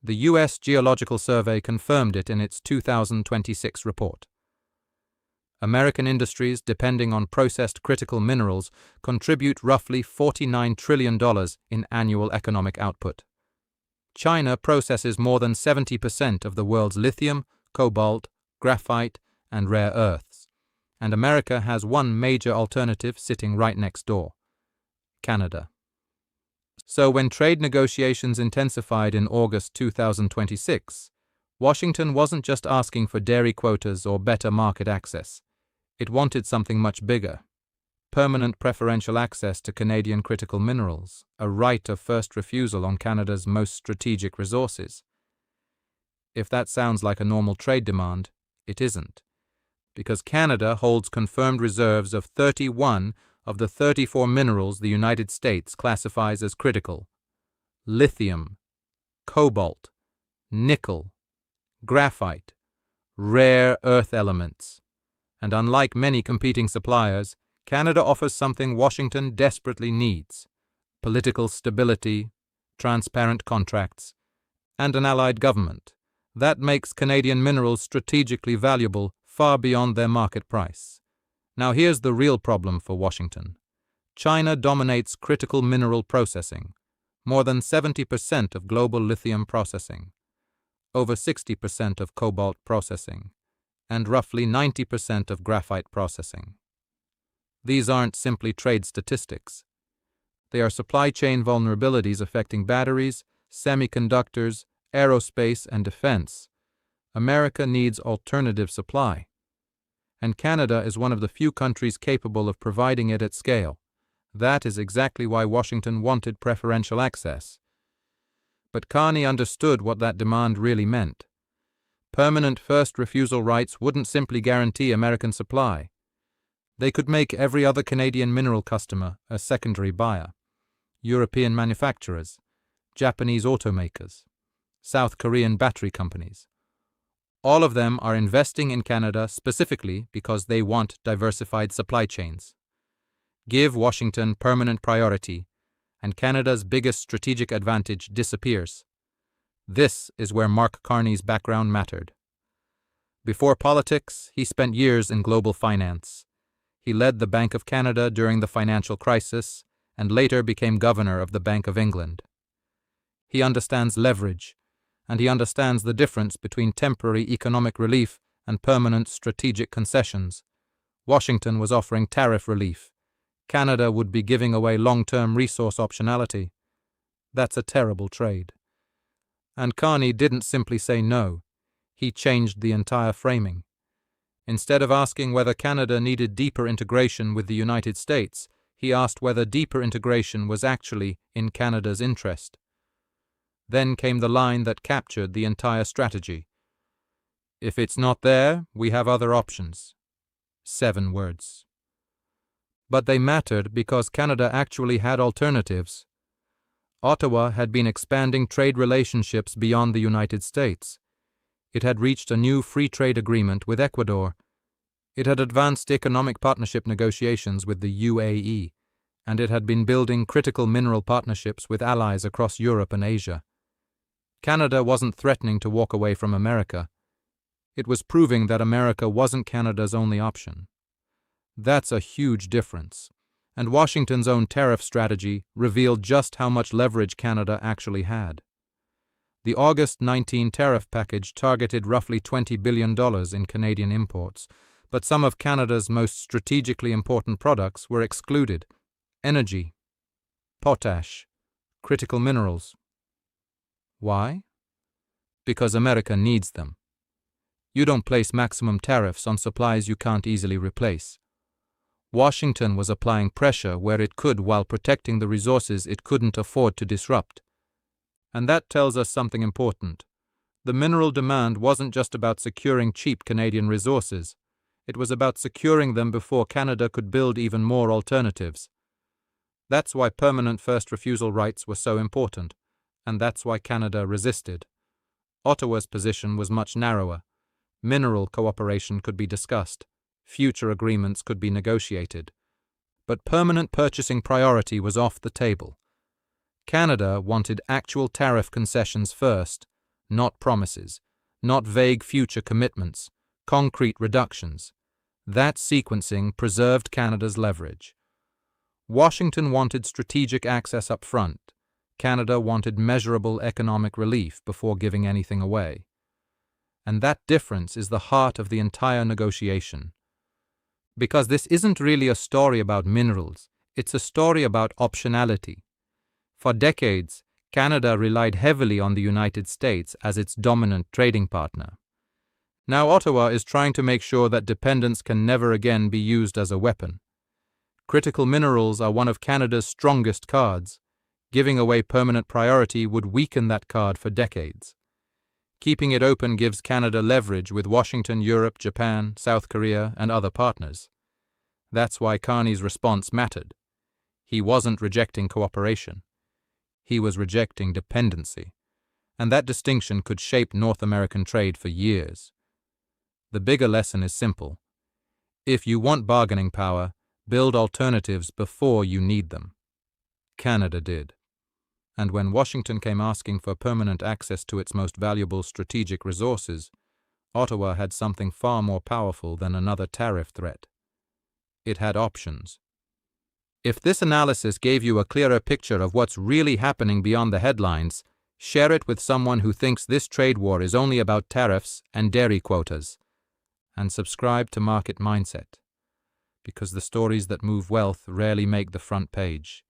The U.S. Geological Survey confirmed it in its 2026 report. American industries depending on processed critical minerals contribute roughly $49 trillion in annual economic output. China processes more than 70% of the world's lithium, cobalt, graphite, and rare earths, and America has one major alternative sitting right next door: Canada. So when trade negotiations intensified in August 2026, Washington wasn't just asking for dairy quotas or better market access. It wanted something much bigger: permanent preferential access to Canadian critical minerals, a right of first refusal on Canada's most strategic resources. If that sounds like a normal trade demand, it isn't, because Canada holds confirmed reserves of 31 of the 34 minerals the United States classifies as critical: lithium, cobalt, nickel, graphite, rare earth elements. And unlike many competing suppliers, Canada offers something Washington desperately needs: political stability, transparent contracts, and an allied government. That makes Canadian minerals strategically valuable far beyond their market price. Now here's the real problem for Washington. China dominates critical mineral processing, more than 70% of global lithium processing, over 60% of cobalt processing, and roughly 90% of graphite processing. These aren't simply trade statistics. They are supply chain vulnerabilities affecting batteries, semiconductors, aerospace, and defense. America needs alternative supply, and Canada is one of the few countries capable of providing it at scale. That is exactly why Washington wanted preferential access. But Carney understood what that demand really meant. Permanent first refusal rights wouldn't simply guarantee American supply. They could make every other Canadian mineral customer a secondary buyer: European manufacturers, Japanese automakers, South Korean battery companies. All of them are investing in Canada specifically because they want diversified supply chains. Give Washington permanent priority, and Canada's biggest strategic advantage disappears. This is where Mark Carney's background mattered. Before politics, he spent years in global finance. He led the Bank of Canada during the financial crisis and later became governor of the Bank of England. He understands leverage, and he understands the difference between temporary economic relief and permanent strategic concessions. Washington was offering tariff relief. Canada would be giving away long-term resource optionality. That's a terrible trade. And Carney didn't simply say no. He changed the entire framing. Instead of asking whether Canada needed deeper integration with the United States, he asked whether deeper integration was actually in Canada's interest. Then came the line that captured the entire strategy: "If it's not there, we have other options." 7 words. But they mattered because Canada actually had alternatives. Ottawa had been expanding trade relationships beyond the United States. It had reached a new free trade agreement with Ecuador. It had advanced economic partnership negotiations with the UAE, and it had been building critical mineral partnerships with allies across Europe and Asia. Canada wasn't threatening to walk away from America. It was proving that America wasn't Canada's only option. That's a huge difference, and Washington's own tariff strategy revealed just how much leverage Canada actually had. The August 19 tariff package targeted roughly $20 billion in Canadian imports, but some of Canada's most strategically important products were excluded: energy, potash, critical minerals. Why? Because America needs them. You don't place maximum tariffs on supplies you can't easily replace. Washington was applying pressure where it could while protecting the resources it couldn't afford to disrupt. And that tells us something important. The mineral demand wasn't just about securing cheap Canadian resources. It was about securing them before Canada could build even more alternatives. That's why permanent first refusal rights were so important, and that's why Canada resisted. Ottawa's position was much narrower. Mineral cooperation could be discussed. Future agreements could be negotiated. But permanent purchasing priority was off the table. Canada wanted actual tariff concessions first, not promises, not vague future commitments, concrete reductions. That sequencing preserved Canada's leverage. Washington wanted strategic access up front. Canada wanted measurable economic relief before giving anything away. And that difference is the heart of the entire negotiation. Because this isn't really a story about minerals, it's a story about optionality. For decades, Canada relied heavily on the United States as its dominant trading partner. Now Ottawa is trying to make sure that dependence can never again be used as a weapon. Critical minerals are one of Canada's strongest cards. Giving away permanent priority would weaken that card for decades. Keeping it open gives Canada leverage with Washington, Europe, Japan, South Korea, and other partners. That's why Carney's response mattered. He wasn't rejecting cooperation. He was rejecting dependency. And that distinction could shape North American trade for years. The bigger lesson is simple. If you want bargaining power, build alternatives before you need them. Canada did. And when Washington came asking for permanent access to its most valuable strategic resources, Ottawa had something far more powerful than another tariff threat. It had options. If this analysis gave you a clearer picture of what's really happening beyond the headlines, share it with someone who thinks this trade war is only about tariffs and dairy quotas. And subscribe to Market Mindset, because the stories that move wealth rarely make the front page.